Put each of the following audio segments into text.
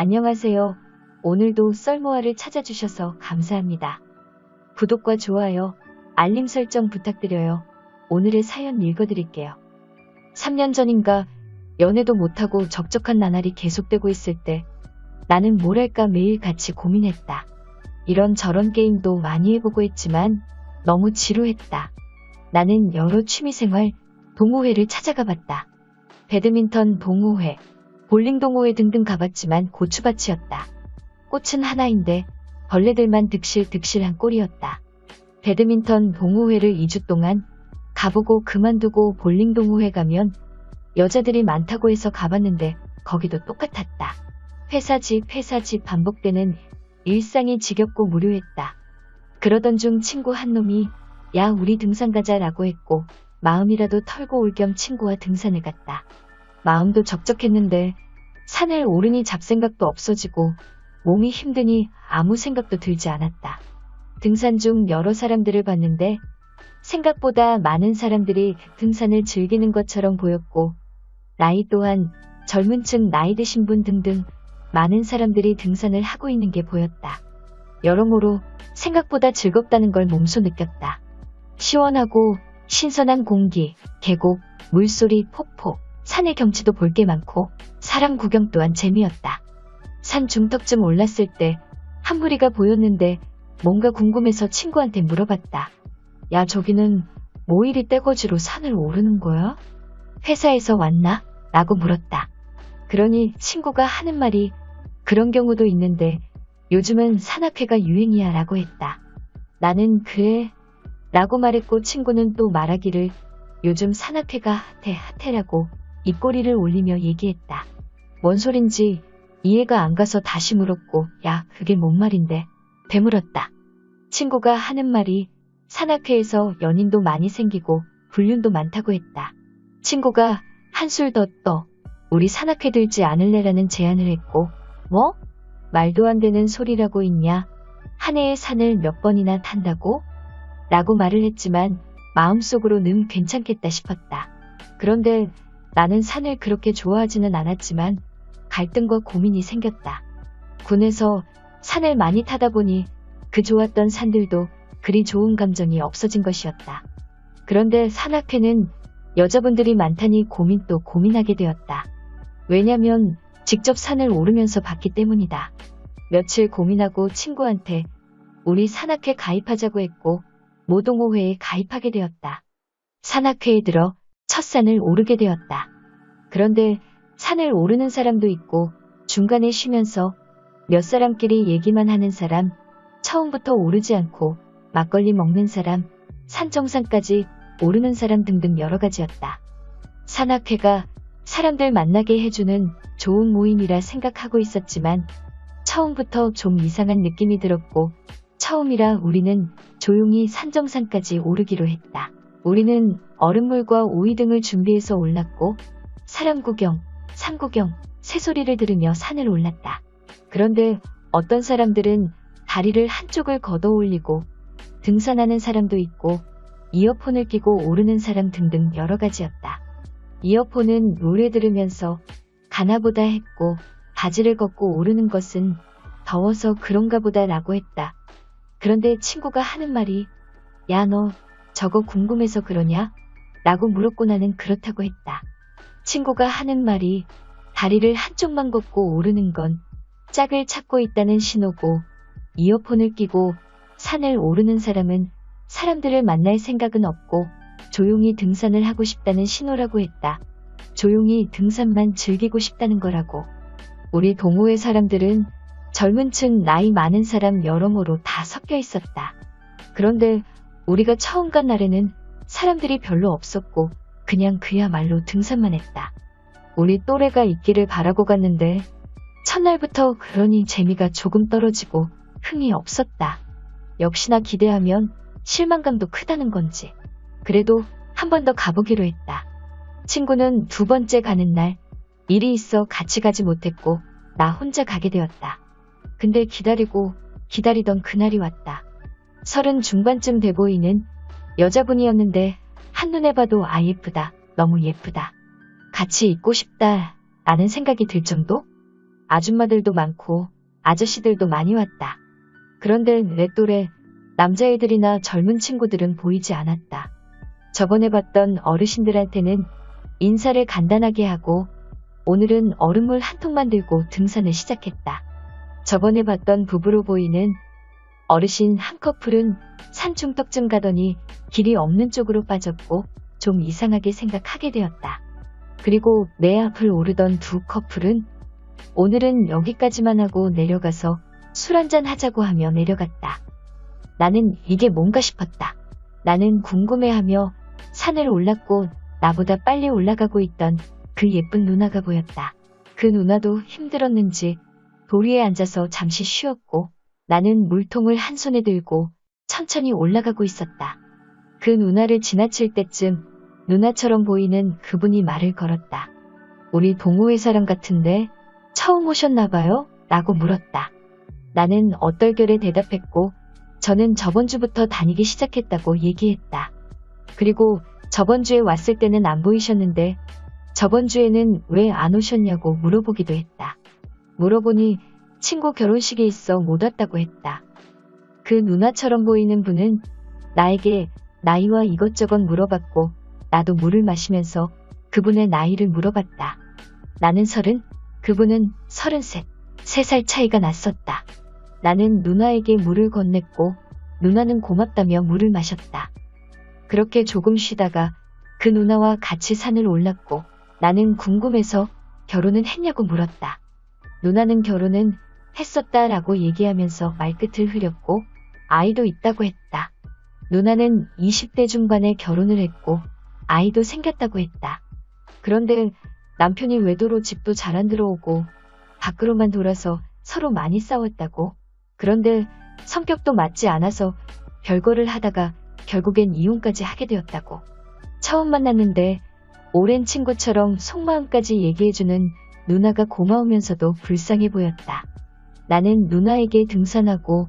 안녕하세요. 오늘도 썰모아를 찾아주셔서 감사합니다. 구독과 좋아요, 알림 설정 부탁드려요. 오늘의 사연 읽어드릴게요. 3년 전인가 연애도 못하고 적적한 나날이 계속되고 있을 때 나는 뭘 할까 매일 같이 고민했다. 이런저런 게임도 많이 해보고 했지만 너무 지루했다. 나는 여러 취미생활, 동호회를 찾아가 봤다. 배드민턴 동호회, 볼링 동호회 등등 가봤지만 고추밭이었다. 꽃은 하나인데 벌레들만 득실득실한 꼴이었다. 배드민턴 동호회를 2주 동안 가보고 그만두고 볼링 동호회 가면 여자들이 많다고 해서 가봤는데 거기도 똑같았다. 회사 집 반복되는 일상이 지겹고 무료했다. 그러던 중 친구 한 놈이 야 우리 등산 가자 라고 했고 마음이라도 털고 올 겸 친구와 등산을 갔다. 마음도 적적했는데 산을 오르니 잡생각도 없어지고 몸이 힘드니 아무 생각도 들지 않았다. 등산 중 여러 사람들을 봤는데 생각보다 많은 사람들이 등산을 즐기는 것처럼 보였고 나이 또한 젊은 층 나이 드신 분 등등 많은 사람들이 등산을 하고 있는 게 보였다. 여러모로 생각보다 즐겁다는 걸 몸소 느꼈다. 시원하고 신선한 공기, 계곡, 물소리, 폭포, 산의 경치도 볼 게 많고 사람 구경 또한 재미였다. 산 중턱쯤 올랐을 때 한 무리가 보였는데 뭔가 궁금해서 친구한테 물어봤다. 야 저기는 뭐 이리 떼거지로 산을 오르는 거야? 회사에서 왔나? 라고 물었다. 그러니 친구가 하는 말이 그런 경우도 있는데 요즘은 산악회가 유행이야 라고 했다. 나는 그래? 라고 말했고 친구는 또 말하기를 요즘 산악회가 핫해라고 입꼬리를 올리며 얘기했다. 뭔 소린지 이해가 안 가서 다시 물었고 야 그게 뭔 말인데? 되물었다. 친구가 하는 말이 산악회에서 연인도 많이 생기고 불륜도 많다고 했다. 친구가 한술 더 떠 우리 산악회 들지 않을래라는 제안을 했고 뭐? 말도 안 되는 소리라고 있냐? 한 해에 산을 몇 번이나 탄다고? 라고 말을 했지만 마음속으로는 괜찮겠다 싶었다. 그런데 나는 산을 그렇게 좋아하지는 않았지만 갈등과 고민이 생겼다. 군에서 산을 많이 타다 보니 그 좋았던 산들도 그리 좋은 감정이 없어진 것이었다. 그런데 산악회는 여자분들이 많다니 고민 또 고민하게 되었다. 왜냐면 직접 산을 오르면서 봤기 때문이다. 며칠 고민하고 친구한테 우리 산악회 가입하자고 했고 모동호회에 가입하게 되었다. 산악회에 들어 첫 산을 오르게 되었다. 그런데 산을 오르는 사람도 있고 중간에 쉬면서 몇 사람끼리 얘기만 하는 사람, 처음부터 오르지 않고 막걸리 먹는 사람, 산 정상까지 오르는 사람 등등 여러 가지였다. 산악회가 사람들 만나게 해주는 좋은 모임이라 생각하고 있었지만 처음부터 좀 이상한 느낌이 들었고 처음이라 우리는 조용히 산 정상까지 오르기로 했다. 우리는 얼음물과 오이 등을 준비해서 올랐고 사람 구경, 산 구경, 새소리를 들으며 산을 올랐다. 그런데 어떤 사람들은 다리를 한쪽을 걷어 올리고 등산하는 사람도 있고 이어폰을 끼고 오르는 사람 등등 여러 가지였다. 이어폰은 노래 들으면서 가나보다 했고 바지를 걷고 오르는 것은 더워서 그런가 보다 라고 했다. 그런데 친구가 하는 말이 야 너 저거 궁금해서 그러냐? 라고 물었고 나는 그렇다고 했다. 친구가 하는 말이 다리를 한쪽만 걷고 오르는 건 짝을 찾고 있다는 신호고 이어폰을 끼고 산을 오르는 사람은 사람들을 만날 생각은 없고 조용히 등산을 하고 싶다는 신호라고 했다. 조용히 등산만 즐기고 싶다는 거라고. 우리 동호회 사람들은 젊은 층 나이 많은 사람 여러모로 다 섞여 있었다. 그런데 우리가 처음 간 날에는 사람들이 별로 없었고 그냥 그야말로 등산만 했다. 우리 또래가 있기를 바라고 갔는데 첫날부터 그러니 재미가 조금 떨어지고 흥이 없었다. 역시나 기대하면 실망감도 크다는 건지. 그래도 한 번 더 가보기로 했다. 친구는 두 번째 가는 날 일이 있어 같이 가지 못했고 나 혼자 가게 되었다. 근데 기다리던 그날이 왔다. 30 중반쯤 돼 보이는 여자분이었는데 한눈에 봐도 아 예쁘다, 너무 예쁘다. 같이 있고 싶다 라는 생각이 들 정도? 아줌마들도 많고 아저씨들도 많이 왔다. 그런데 내 또래 남자애들이나 젊은 친구들은 보이지 않았다. 저번에 봤던 어르신들한테는 인사를 간단하게 하고 오늘은 얼음물 한 통만 들고 등산을 시작했다. 저번에 봤던 부부로 보이는 어르신 한 커플은 산중턱쯤 가더니 길이 없는 쪽으로 빠졌고 좀 이상하게 생각하게 되었다. 그리고 내 앞을 오르던 두 커플은 오늘은 여기까지만 하고 내려가서 술 한잔 하자고 하며 내려갔다. 나는 이게 뭔가 싶었다. 나는 궁금해하며 산을 올랐고 나보다 빨리 올라가고 있던 그 예쁜 누나가 보였다. 그 누나도 힘들었는지 도리에 앉아서 잠시 쉬었고 나는 물통을 한 손에 들고 천천히 올라가고 있었다. 그 누나를 지나칠 때쯤 누나처럼 보이는 그분이 말을 걸었다. 우리 동호회 사람 같은데 처음 오셨나봐요? 라고 물었다. 나는 얼떨결에 대답했고 저는 저번 주부터 다니기 시작했다고 얘기했다. 그리고 저번 주에 왔을 때는 안 보이셨는데 저번 주에는 왜 안 오셨냐고 물어보기도 했다. 물어보니 친구 결혼식이 있어 못 왔다고 했다. 그 누나처럼 보이는 분은 나에게 나이와 이것저것 물어봤고 나도 물을 마시면서 그분의 나이를 물어봤다. 나는 30, 그분은 33, 3살 차이가 났었다. 나는 누나에게 물을 건넸고 누나는 고맙다며 물을 마셨다. 그렇게 조금 쉬다가 그 누나와 같이 산을 올랐고 나는 궁금해서 결혼은 했냐고 물었다. 누나는 결혼은 했었다라고 얘기하면서 말끝을 흐렸고 아이도 있다고 했다. 누나는 20대 중반에 결혼을 했고 아이도 생겼다고 했다. 그런데 남편이 외도로 집도 잘 안 들어오고 밖으로만 돌아서 서로 많이 싸웠다고. 그런데 성격도 맞지 않아서 별거를 하다가 결국엔 이혼까지 하게 되었다고. 처음 만났는데 오랜 친구처럼 속마음까지 얘기해주는 누나가 고마우면서도 불쌍해 보였다. 나는 누나에게 등산하고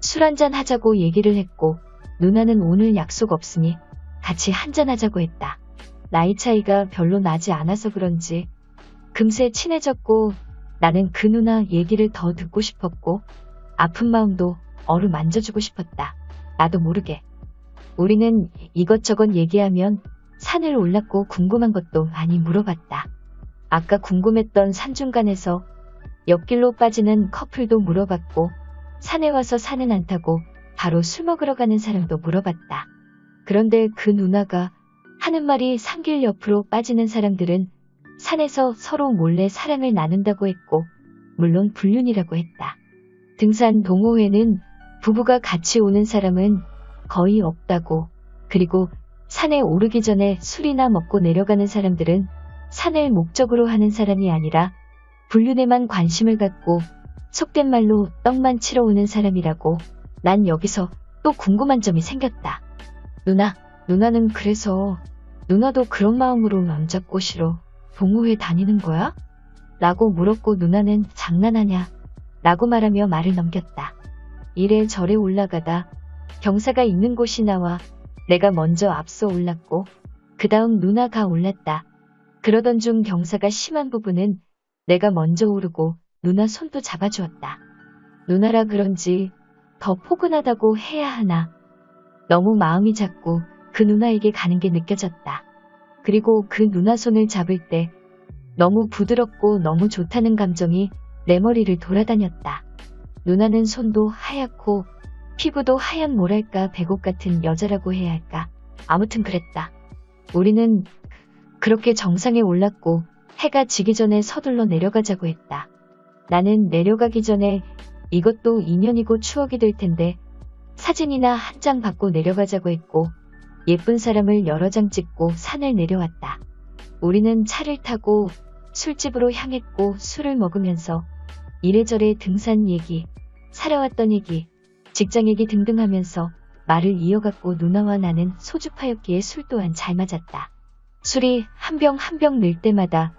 술 한잔 하자고 얘기를 했고 누나는 오늘 약속 없으니 같이 한잔하자고 했다. 나이 차이가 별로 나지 않아서 그런지 금세 친해졌고 나는 그 누나 얘기를 더 듣고 싶었고 아픈 마음도 어루만져주고 싶었다. 나도 모르게. 우리는 이것저것 얘기하면 산을 올랐고 궁금한 것도 많이 물어봤다. 아까 궁금했던 산중간에서 옆길로 빠지는 커플도 물어봤고 산에 와서 산은 안 타고 바로 술 먹으러 가는 사람도 물어봤다. 그런데 그 누나가 하는 말이 산길 옆으로 빠지는 사람들은 산에서 서로 몰래 사랑을 나눈다고 했고 물론 불륜이라고 했다. 등산 동호회는 부부가 같이 오는 사람은 거의 없다고. 그리고 산에 오르기 전에 술이나 먹고 내려가는 사람들은 산을 목적으로 하는 사람이 아니라 불륜에만 관심을 갖고 속된 말로 떡만 치러 오는 사람이라고. 난 여기서 또 궁금한 점이 생겼다. 누나는 그래서 누나도 그런 마음으로 남자 꼬시러 동호회 다니는 거야? 라고 물었고 누나는 장난하냐? 라고 말하며 말을 넘겼다. 이래저래 올라가다 경사가 있는 곳이 나와 내가 먼저 앞서 올랐고 그 다음 누나가 올랐다. 그러던 중 경사가 심한 부분은 내가 먼저 오르고 누나 손도 잡아주었다. 누나라 그런지 더 포근하다고 해야 하나. 너무 마음이 작고 그 누나에게 가는 게 느껴졌다. 그리고 그 누나 손을 잡을 때 너무 부드럽고 너무 좋다는 감정이 내 머리를 돌아다녔다. 누나는 손도 하얗고 피부도 하얀 뭐랄까 백옥 같은 여자라고 해야 할까. 아무튼 그랬다. 우리는 그렇게 정상에 올랐고 해가 지기 전에 서둘러 내려가자고 했다. 나는 내려가기 전에 이것도 인연이고 추억이 될 텐데 사진이나 한 장 받고 내려가자고 했고 예쁜 사람을 여러 장 찍고 산을 내려왔다. 우리는 차를 타고 술집으로 향했고 술을 먹으면서 이래저래 등산 얘기, 살아왔던 얘기, 직장 얘기 등등 하면서 말을 이어갔고 누나와 나는 소주파였기에 술 또한 잘 맞았다. 술이 한 병 한 병 늘 때마다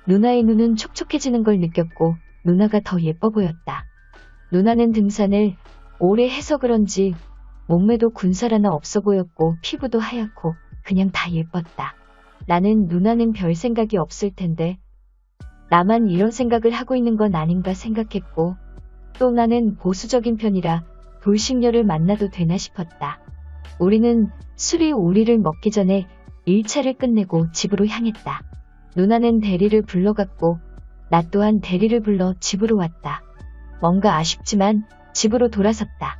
누나의 눈은 촉촉해지는 걸 느꼈고 누나가 더 예뻐 보였다. 누나는 등산을 오래 해서 그런지 몸매도 군살 하나 없어 보였고 피부도 하얗고 그냥 다 예뻤다. 나는 누나는 별 생각이 없을 텐데 나만 이런 생각을 하고 있는 건 아닌가 생각했고 또 나는 보수적인 편이라 돌싱녀를 만나도 되나 싶었다. 우리는 술이 우리를 먹기 전에 1차를 끝내고 집으로 향했다. 누나는 대리를 불러갔고 나 또한 대리를 불러 집으로 왔다. 뭔가 아쉽지만 집으로 돌아섰다.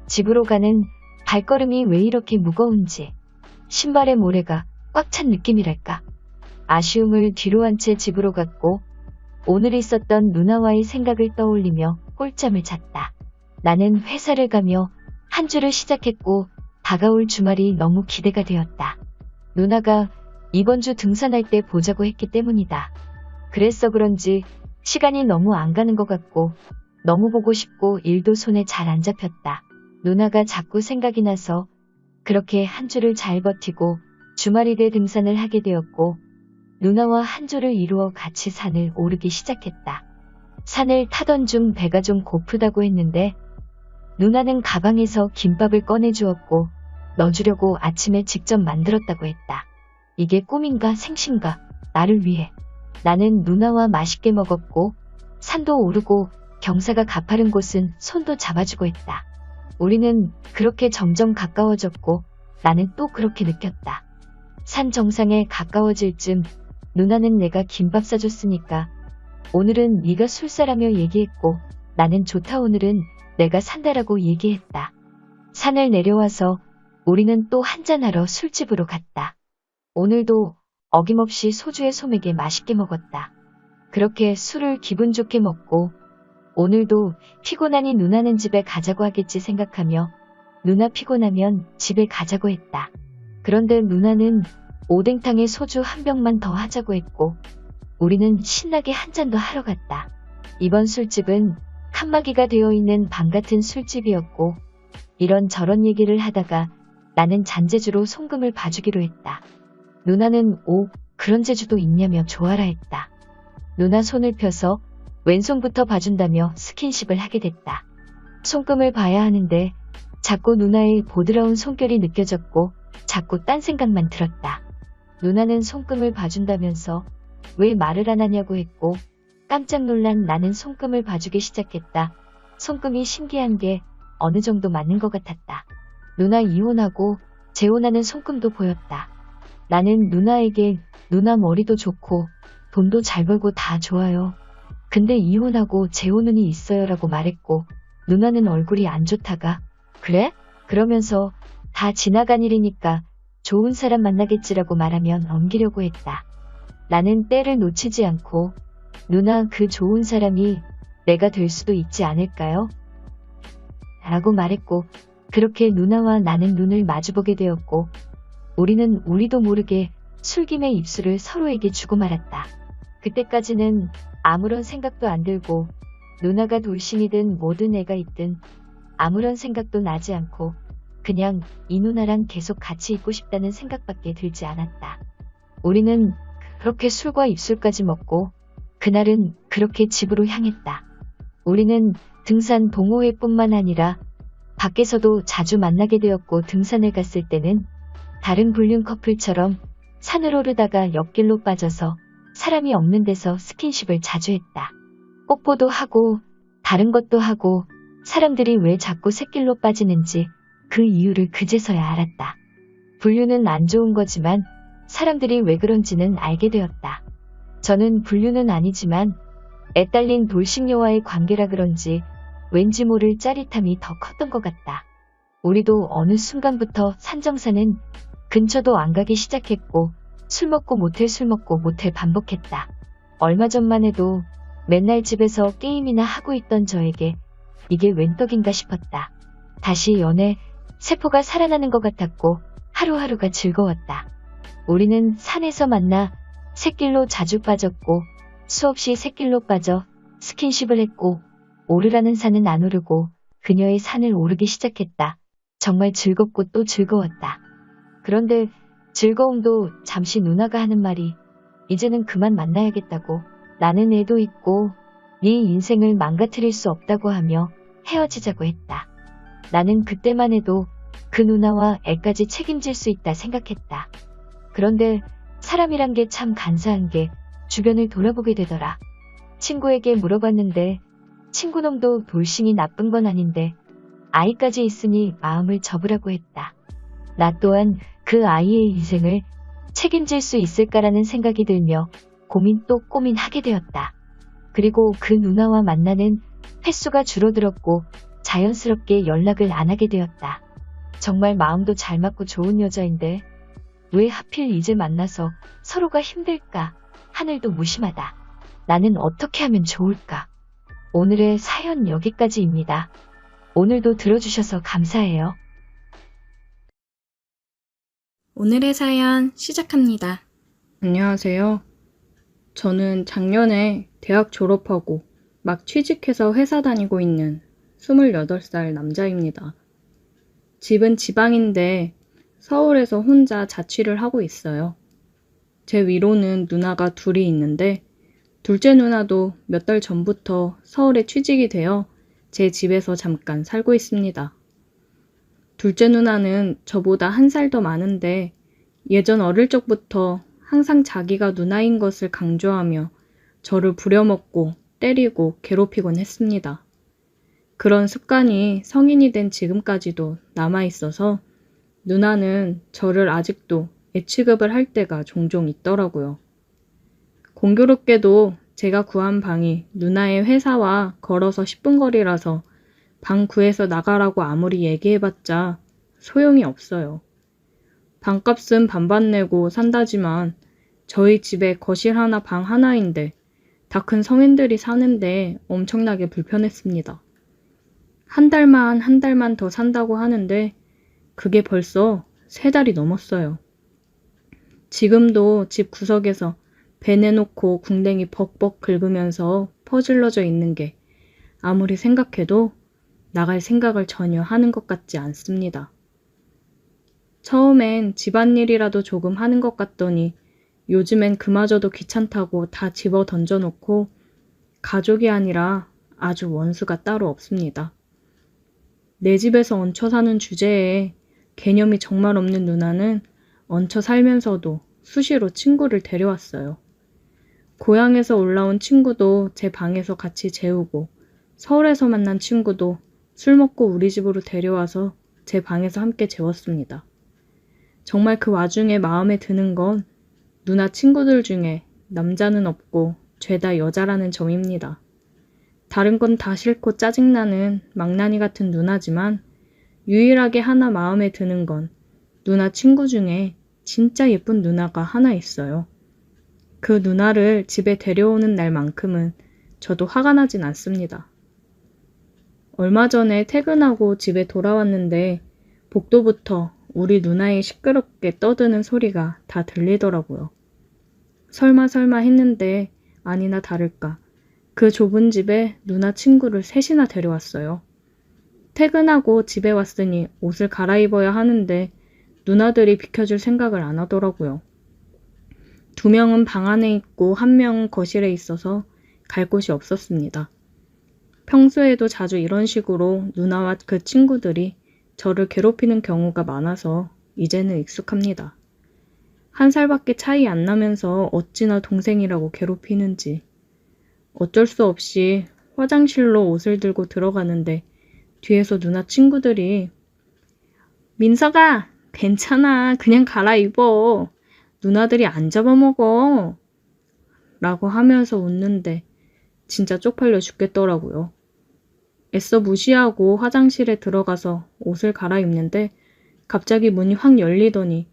집으로 가는 발걸음이 왜 이렇게 무거운지 신발의 모래가 꽉 찬 느낌이랄까. 아쉬움을 뒤로 한 채 집으로 갔고 오늘 있었던 누나와의 생각을 떠올리며 꿀잠을 잤다. 나는 회사를 가며 한 주를 시작했고 다가올 주말이 너무 기대가 되었다. 누나가 이번 주 등산할 때 보자고 했기 때문이다. 그래서 그런지 시간이 너무 안 가는 것 같고 너무 보고 싶고 일도 손에 잘 안 잡혔다. 누나가 자꾸 생각이 나서 그렇게 한 주를 잘 버티고 주말이 돼 등산을 하게 되었고 누나와 한 조를 이루어 같이 산을 오르기 시작했다. 산을 타던 중 배가 좀 고프다고 했는데 누나는 가방에서 김밥을 꺼내주었고 넣어주려고 아침에 직접 만들었다고 했다. 이게 꿈인가 생신가 나를 위해. 나는 누나와 맛있게 먹었고 산도 오르고 경사가 가파른 곳은 손도 잡아주고 했다. 우리는 그렇게 점점 가까워졌고 나는 또 그렇게 느꼈다. 산 정상에 가까워질 쯤 누나는 내가 김밥 사줬으니까 오늘은 네가 술 사라며 얘기했고 나는 좋다 오늘은 내가 산다라고 얘기했다. 산을 내려와서 우리는 또 한잔하러 술집으로 갔다. 오늘도 어김없이 소주에 소맥에 맛있게 먹었다. 그렇게 술을 기분 좋게 먹고 오늘도 피곤하니 누나는 집에 가자고 하겠지 생각하며 누나 피곤하면 집에 가자고 했다. 그런데 누나는 오뎅탕에 소주 한 병만 더 하자고 했고 우리는 신나게 한 잔 더 하러 갔다. 이번 술집은 칸막이가 되어 있는 방 같은 술집이었고 이런저런 얘기를 하다가 나는 잔재주로 송금을 봐주기로 했다. 누나는 오, 그런 재주도 있냐며 좋아라 했다. 누나 손을 펴서 왼손부터 봐준다며 스킨십을 하게 됐다. 손금을 봐야 하는데 자꾸 누나의 보드라운 손결이 느껴졌고 자꾸 딴 생각만 들었다. 누나는 손금을 봐준다면서 왜 말을 안 하냐고 했고 깜짝 놀란 나는 손금을 봐주기 시작했다. 손금이 신기한 게 어느 정도 맞는 것 같았다. 누나 이혼하고 재혼하는 손금도 보였다. 나는 누나에게 누나 머리도 좋고 돈도 잘 벌고 다 좋아요. 근데 이혼하고 재혼운이 있어요 라고 말했고 누나는 얼굴이 안 좋다가 그래? 그러면서 다 지나간 일이니까 좋은 사람 만나겠지라고 말하면 넘기려고 했다. 나는 때를 놓치지 않고 누나 그 좋은 사람이 내가 될 수도 있지 않을까요? 라고 말했고 그렇게 누나와 나는 눈을 마주보게 되었고 우리는 우리도 모르게 술김에 입술을 서로에게 주고 말았다. 그때까지는 아무런 생각도 안 들고 누나가 돌싱이든 뭐든 애가 있든 아무런 생각도 나지 않고 그냥 이 누나랑 계속 같이 있고 싶다는 생각밖에 들지 않았다. 우리는 그렇게 술과 입술까지 먹고 그날은 그렇게 집으로 향했다. 우리는 등산 동호회뿐만 아니라 밖에서도 자주 만나게 되었고 등산을 갔을 때는 다른 불륜 커플처럼 산을 오르다가 옆길로 빠져서 사람이 없는 데서 스킨십을 자주 했다. 뽀뽀도 하고 다른 것도 하고 사람들이 왜 자꾸 샛길로 빠지는지 그 이유를 그제서야 알았다. 불륜은 안 좋은 거지만 사람들이 왜 그런지는 알게 되었다. 저는 불륜은 아니지만 애딸린 돌싱녀와의 관계라 그런지 왠지 모를 짜릿함이 더 컸던 것 같다. 우리도 어느 순간부터 산정사는 근처도 안 가기 시작했고 술 먹고 모텔 반복했다. 얼마 전만 해도 맨날 집에서 게임이나 하고 있던 저에게 이게 웬 떡인가 싶었다. 다시 연애 세포가 살아나는 것 같았고 하루하루가 즐거웠다. 우리는 산에서 만나 샛길로 자주 빠졌고 수없이 샛길로 빠져 스킨십을 했고 오르라는 산은 안 오르고 그녀의 산을 오르기 시작했다. 정말 즐겁고 또 즐거웠다. 그런데 즐거움도 잠시 누나가 하는 말이 이제는 그만 만나야겠다고 나는 애도 있고 네 인생을 망가뜨릴 수 없다고 하며 헤어지자고 했다. 나는 그때만 해도 그 누나와 애까지 책임질 수 있다 생각했다. 그런데 사람이란 게 참 간사한 게 주변을 돌아보게 되더라. 친구에게 물어봤는데 친구놈도 돌싱이 나쁜 건 아닌데 아이까지 있으니 마음을 접으라고 했다. 나 또한 그 아이의 인생을 책임질 수 있을까라는 생각이 들며 고민 또 고민하게 되었다. 그리고 그 누나와 만나는 횟수가 줄어들었고 자연스럽게 연락을 안 하게 되었다. 정말 마음도 잘 맞고 좋은 여자인데 왜 하필 이제 만나서 서로가 힘들까? 하늘도 무심하다. 나는 어떻게 하면 좋을까? 오늘의 사연 여기까지입니다. 오늘도 들어주셔서 감사해요. 오늘의 사연 시작합니다. 안녕하세요. 저는 작년에 대학 졸업하고 막 취직해서 회사 다니고 있는 28살 남자입니다. 집은 지방인데 서울에서 혼자 자취를 하고 있어요. 제 위로는 누나가 둘이 있는데 둘째 누나도 몇 달 전부터 서울에 취직이 되어 제 집에서 잠깐 살고 있습니다. 둘째 누나는 저보다 1살 더 많은데 예전 어릴 적부터 항상 자기가 누나인 것을 강조하며 저를 부려먹고 때리고 괴롭히곤 했습니다. 그런 습관이 성인이 된 지금까지도 남아있어서 누나는 저를 아직도 애취급을 할 때가 종종 있더라고요. 공교롭게도 제가 구한 방이 누나의 회사와 걸어서 10분 거리라서 방 구해서 나가라고 아무리 얘기해봤자 소용이 없어요. 방값은 반반 내고 산다지만 저희 집에 거실 하나 방 하나인데 다 큰 성인들이 사는데 엄청나게 불편했습니다. 한 달만 더 산다고 하는데 그게 벌써 3달이 넘었어요. 지금도 집 구석에서 배 내놓고 궁뎅이 벅벅 긁으면서 퍼질러져 있는 게 아무리 생각해도 나갈 생각을 전혀 하는 것 같지 않습니다. 처음엔 집안일이라도 조금 하는 것 같더니 요즘엔 그마저도 귀찮다고 다 집어 던져놓고 가족이 아니라 아주 원수가 따로 없습니다. 내 집에서 얹혀 사는 주제에 개념이 정말 없는 누나는 얹혀 살면서도 수시로 친구를 데려왔어요. 고향에서 올라온 친구도 제 방에서 같이 재우고 서울에서 만난 친구도 술 먹고 우리 집으로 데려와서 제 방에서 함께 재웠습니다. 정말 그 와중에 마음에 드는 건 누나 친구들 중에 남자는 없고 죄다 여자라는 점입니다. 다른 건 다 싫고 짜증나는 망나니 같은 누나지만 유일하게 하나 마음에 드는 건 누나 친구 중에 진짜 예쁜 누나가 하나 있어요. 그 누나를 집에 데려오는 날만큼은 저도 화가 나진 않습니다. 얼마 전에 퇴근하고 집에 돌아왔는데 복도부터 우리 누나의 시끄럽게 떠드는 소리가 다 들리더라고요. 설마 했는데 아니나 다를까 그 좁은 집에 누나 친구를 셋이나 데려왔어요. 퇴근하고 집에 왔으니 옷을 갈아입어야 하는데 누나들이 비켜줄 생각을 안 하더라고요. 2명은 방 안에 있고 1명은 거실에 있어서 갈 곳이 없었습니다. 평소에도 자주 이런 식으로 누나와 그 친구들이 저를 괴롭히는 경우가 많아서 이제는 익숙합니다. 1살밖에 차이 안 나면서 어찌나 동생이라고 괴롭히는지. 어쩔 수 없이 화장실로 옷을 들고 들어가는데 뒤에서 누나 친구들이 민서가 괜찮아 그냥 갈아입어 누나들이 안 잡아먹어 라고 하면서 웃는데 진짜 쪽팔려 죽겠더라고요. 애써 무시하고 화장실에 들어가서 옷을 갈아입는데 갑자기 문이 확 열리더니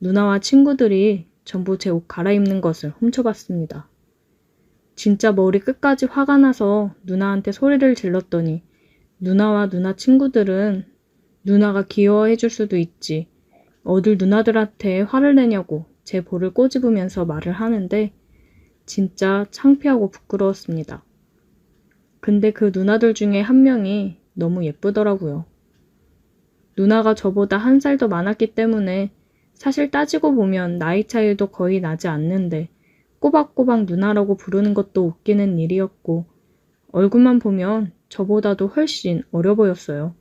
누나와 친구들이 전부 제 옷 갈아입는 것을 훔쳐봤습니다. 진짜 머리 끝까지 화가 나서 누나한테 소리를 질렀더니 누나와 누나 친구들은 누나가 귀여워해줄 수도 있지 어딜 누나들한테 화를 내냐고 제 볼을 꼬집으면서 말을 하는데 진짜 창피하고 부끄러웠습니다. 근데 그 누나들 중에 1명이 너무 예쁘더라고요. 누나가 저보다 1살 더 많았기 때문에 사실 따지고 보면 나이 차이도 거의 나지 않는데 꼬박꼬박 누나라고 부르는 것도 웃기는 일이었고 얼굴만 보면 저보다도 훨씬 어려 보였어요.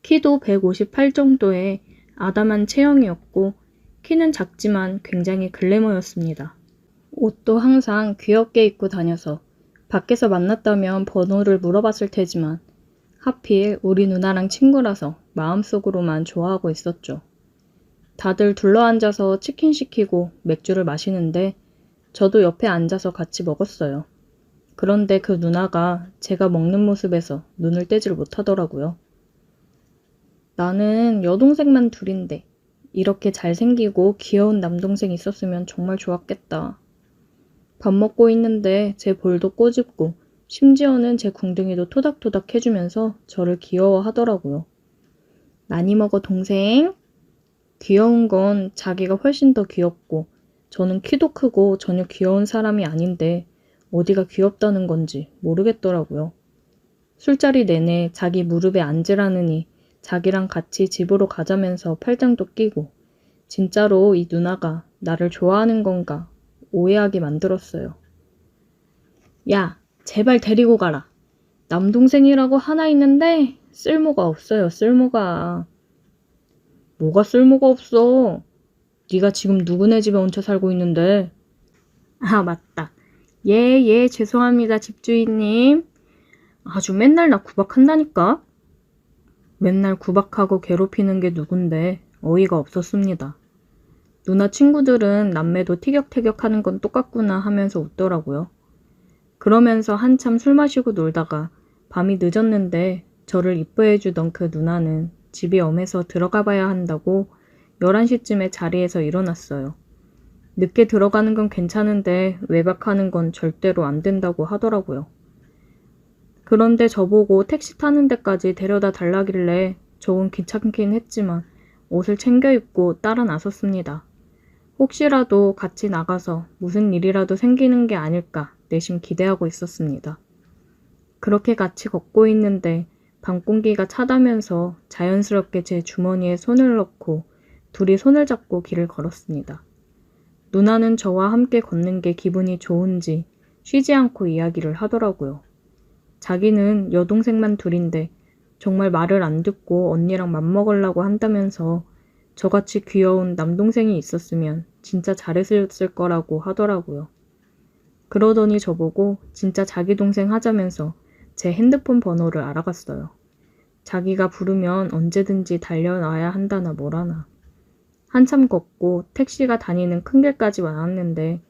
키도 158 정도의 아담한 체형이었고 키는 작지만 굉장히 글래머였습니다. 옷도 항상 귀엽게 입고 다녀서 밖에서 만났다면 번호를 물어봤을 테지만 하필 우리 누나랑 친구라서 마음속으로만 좋아하고 있었죠. 다들 둘러앉아서 치킨 시키고 맥주를 마시는데 저도 옆에 앉아서 같이 먹었어요. 그런데 그 누나가 제가 먹는 모습에서 눈을 떼질 못하더라고요. 나는 여동생만 둘인데 이렇게 잘생기고 귀여운 남동생 있었으면 정말 좋았겠다. 밥 먹고 있는데 제 볼도 꼬집고 심지어는 제 궁둥이도 토닥토닥 해주면서 저를 귀여워하더라고요. 많이 먹어 동생? 귀여운 건 자기가 훨씬 더 귀엽고 저는 키도 크고 전혀 귀여운 사람이 아닌데 어디가 귀엽다는 건지 모르겠더라고요. 술자리 내내 자기 무릎에 앉으라느니 자기랑 같이 집으로 가자면서 팔짱도 끼고 진짜로 이 누나가 나를 좋아하는 건가 오해하게 만들었어요. 야, 제발 데리고 가라. 남동생이라고 하나 있는데 쓸모가 없어요, 쓸모가. 뭐가 쓸모가 없어? 네가 지금 누구네 집에 얹혀 살고 있는데. 아, 맞다. 예, 죄송합니다, 집주인님. 아주 맨날 나 구박한다니까? 맨날 구박하고 괴롭히는 게 누군데 어이가 없었습니다. 누나 친구들은 남매도 티격태격하는 건 똑같구나 하면서 웃더라고요. 그러면서 한참 술 마시고 놀다가 밤이 늦었는데 저를 이뻐해주던 그 누나는 집이 엄해서 들어가 봐야 한다고 11시쯤에 자리에서 일어났어요. 늦게 들어가는 건 괜찮은데 외박하는 건 절대로 안 된다고 하더라고요. 그런데 저보고 택시 타는 데까지 데려다 달라길래 조금 귀찮긴 했지만 옷을 챙겨 입고 따라 나섰습니다. 혹시라도 같이 나가서 무슨 일이라도 생기는 게 아닐까 내심 기대하고 있었습니다. 그렇게 같이 걷고 있는데 밤공기가 차다면서 자연스럽게 제 주머니에 손을 넣고 둘이 손을 잡고 길을 걸었습니다. 누나는 저와 함께 걷는 게 기분이 좋은지 쉬지 않고 이야기를 하더라고요. 자기는 여동생만 둘인데 정말 말을 안 듣고 언니랑 맘먹으려고 한다면서 저같이 귀여운 남동생이 있었으면 진짜 잘했을 거라고 하더라고요. 그러더니 저보고 진짜 자기 동생 하자면서 제 핸드폰 번호를 알아갔어요. 자기가 부르면 언제든지 달려나야 한다나 뭐라나. 한참 걷고 택시가 다니는 큰 길까지 왔는데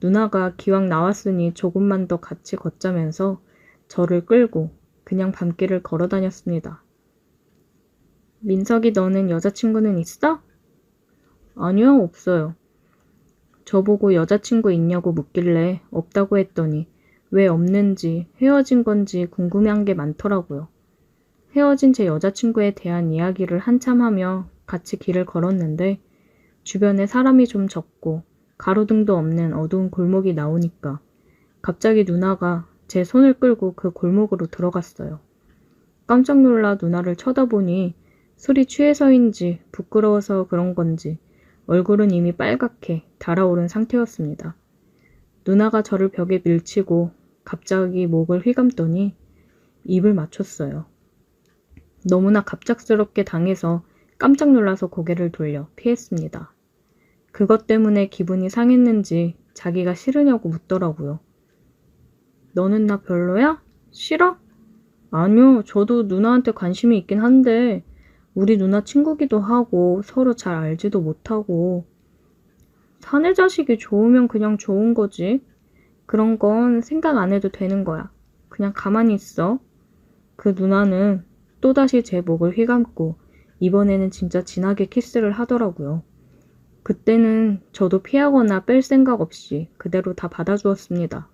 누나가 기왕 나왔으니 조금만 더 같이 걷자면서 저를 끌고 그냥 밤길을 걸어 다녔습니다. 민석이 너는 여자친구는 있어? 아니요, 없어요. 저보고 여자친구 있냐고 묻길래 없다고 했더니 왜 없는지 헤어진 건지 궁금한 게 많더라고요. 헤어진 제 여자친구에 대한 이야기를 한참 하며 같이 길을 걸었는데 주변에 사람이 좀 적고 가로등도 없는 어두운 골목이 나오니까 갑자기 누나가 제 손을 끌고 그 골목으로 들어갔어요. 깜짝 놀라 누나를 쳐다보니 술이 취해서인지 부끄러워서 그런 건지 얼굴은 이미 빨갛게 달아오른 상태였습니다. 누나가 저를 벽에 밀치고 갑자기 목을 휘감더니 입을 맞췄어요. 너무나 갑작스럽게 당해서 깜짝 놀라서 고개를 돌려 피했습니다. 그것 때문에 기분이 상했는지 자기가 싫으냐고 묻더라고요. 너는 나 별로야? 싫어? 아니요, 저도 누나한테 관심이 있긴 한데 우리 누나 친구기도 하고 서로 잘 알지도 못하고 사내 자식이 좋으면 그냥 좋은 거지. 그런 건 생각 안 해도 되는 거야. 그냥 가만히 있어. 그 누나는 또다시 제 목을 휘감고 이번에는 진짜 진하게 키스를 하더라고요. 그때는 저도 피하거나 뺄 생각 없이 그대로 다 받아주었습니다.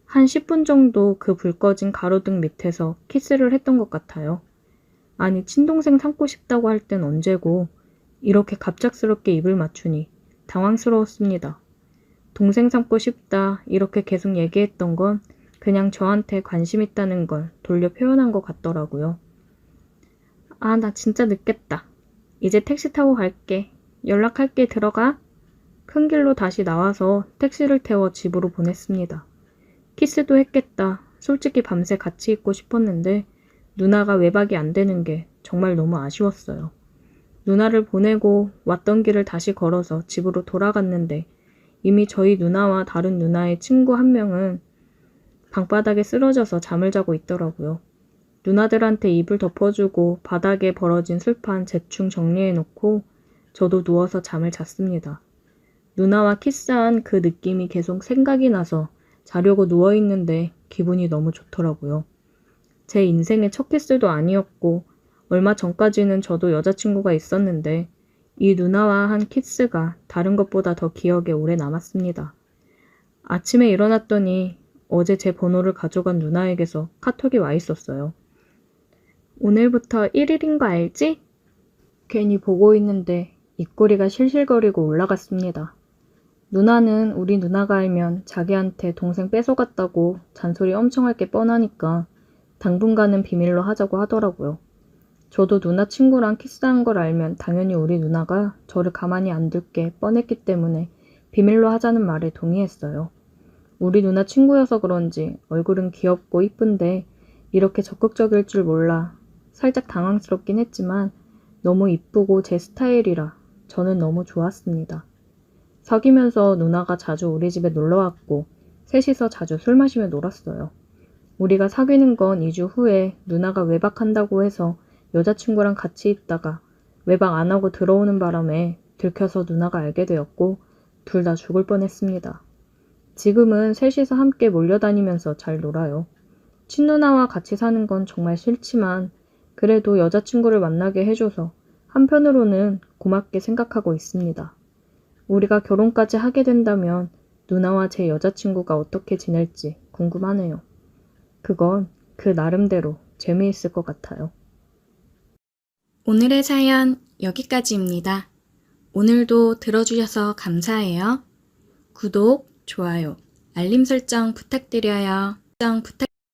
한 10분 정도 그 불 꺼진 가로등 밑에서 키스를 했던 것 같아요. 아니, 친동생 삼고 싶다고 할 땐 언제고 이렇게 갑작스럽게 입을 맞추니 당황스러웠습니다. 동생 삼고 싶다 이렇게 계속 얘기했던 건 그냥 저한테 관심 있다는 걸 돌려 표현한 것 같더라고요. 아, 나 진짜 늦겠다. 이제 택시 타고 갈게. 연락할게. 들어가. 큰 길로 다시 나와서 택시를 태워 집으로 보냈습니다. 키스도 했겠다. 솔직히 밤새 같이 있고 싶었는데 누나가 외박이 안 되는 게 정말 너무 아쉬웠어요. 누나를 보내고 왔던 길을 다시 걸어서 집으로 돌아갔는데 이미 저희 누나와 다른 누나의 친구 한 명은 방바닥에 쓰러져서 잠을 자고 있더라고요. 누나들한테 이불 덮어주고 바닥에 벌어진 술판 대충 정리해놓고 저도 누워서 잠을 잤습니다. 누나와 키스한 그 느낌이 계속 생각이 나서 자려고 누워있는데 기분이 너무 좋더라고요. 제 인생의 첫 키스도 아니었고 얼마 전까지는 저도 여자친구가 있었는데 이 누나와 한 키스가 다른 것보다 더 기억에 오래 남았습니다. 아침에 일어났더니 어제 제 번호를 가져간 누나에게서 카톡이 와 있었어요. 오늘부터 1일인 거 알지? 괜히 보고 있는데 입꼬리가 실실거리고 올라갔습니다. 누나는 우리 누나가 알면 자기한테 동생 뺏어갔다고 잔소리 엄청 할 게 뻔하니까 당분간은 비밀로 하자고 하더라고요. 저도 누나 친구랑 키스한 걸 알면 당연히 우리 누나가 저를 가만히 안 둘 게 뻔했기 때문에 비밀로 하자는 말에 동의했어요. 우리 누나 친구여서 그런지 얼굴은 귀엽고 이쁜데 이렇게 적극적일 줄 몰라 살짝 당황스럽긴 했지만 너무 이쁘고 제 스타일이라 저는 너무 좋았습니다. 사귀면서 누나가 자주 우리 집에 놀러왔고 셋이서 자주 술 마시며 놀았어요. 우리가 사귀는 건 2주 후에 누나가 외박한다고 해서 여자친구랑 같이 있다가 외박 안 하고 들어오는 바람에 들켜서 누나가 알게 되었고 둘 다 죽을 뻔했습니다. 지금은 셋이서 함께 몰려다니면서 잘 놀아요. 친누나와 같이 사는 건 정말 싫지만 그래도 여자친구를 만나게 해줘서 한편으로는 고맙게 생각하고 있습니다. 우리가 결혼까지 하게 된다면 누나와 제 여자친구가 어떻게 지낼지 궁금하네요. 그건 그 나름대로 재미있을 것 같아요. 오늘의 사연 여기까지입니다. 오늘도 들어주셔서 감사해요. 구독, 좋아요, 알림 설정 부탁드려요.